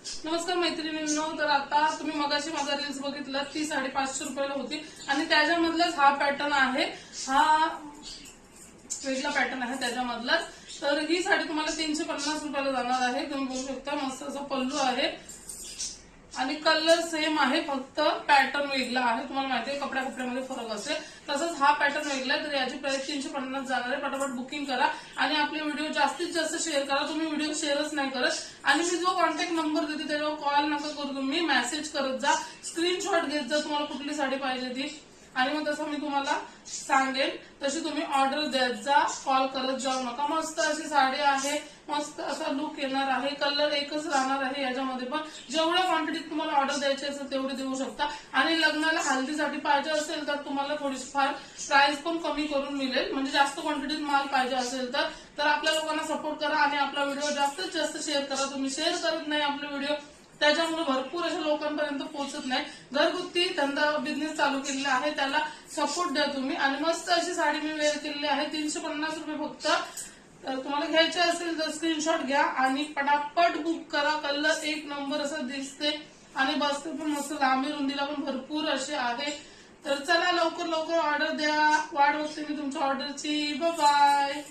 नमस्कार मैत्रिणींनो, तर आता तुम्ही मगाशी माझा रील्स बघितला, ती 550 रुपयाला होती आणि त्याच्यामधलाच हा पॅटर्न आहे, हा वेगळा पॅटर्न आहे त्याच्यामधलाच। तर ही साडी तुम्हाला 350 रुपयाला जाणार आहे। तुम्ही बघू शकता मस्त असा पल्लू आहे आणि कलर सेम आहे, फक्त पॅटर्न वेगळा आहे। तुम्हाला माहिती आहे कपड्यामध्ये फरक असेल, तसंच हा पॅटर्न वेगळा आहे। तर याची प्राइस 350 जाणार आहे। पटापट बुकिंग करा आणि आपले व्हिडिओ जास्तीत जास्त शेअर करा। तुम्ही व्हिडिओ शेअरच नाही करत आणि मी जो कॉन्टॅक्ट नंबर देते त्याच्यावर कॉल नका करू, तुम्ही मेसेज करत जा, स्क्रीनशॉट घेत जा तुम्हाला कुठली साडी पाहिजे ती, आणि मग तसं मी तुम्हाला सांगेन तशी तुम्ही ऑर्डर द्यायचा जा, कॉल करत जाऊ नका। मस्त अशी साडी आहे, मस्त असा लुक येणार आहे, कलर एकच राहणार आहे याच्यामध्ये पण। जेवढ्या क्वांटिटीत तुम्हाला ऑर्डर द्यायची असेल तेवढी देऊ शकता आणि लग्नाला हल्दीसाठी पाहिजे असेल तर तुम्हाला थोडीफार प्राइस पण कमी करून मिळेल, म्हणजे जास्त क्वांटिटीत माल पाहिजे असेल तर आपल्या लोकांना सपोर्ट करा आणि आपला व्हिडिओ जास्तीत जास्त शेअर करा। तुम्ही शेअर करत नाही आपले व्हिडिओ, त्याच्यामुळे भरपूर अशा लोकांपर्यंत पोहोचत नाही। घरगुती धंदा बिझनेस चालू केलेला आहे, त्याला सपोर्ट द्या तुम्ही। आणि मस्त अशी साडी मी वेअर केलेली आहे, 350 रुपये फक्त। तर तुम्हाला घ्यायचे असेल तर स्क्रीनशॉट घ्या आणि पटापट बुक करा। कलर एक नंबर असं दिसते आणि बसते पण मस्त, लांबी रुंदीला पण भरपूर असे आहे। तर चला लवकर लवकर ऑर्डर द्या, वाट बघते मी तुमच्या ऑर्डरची। Bye bye.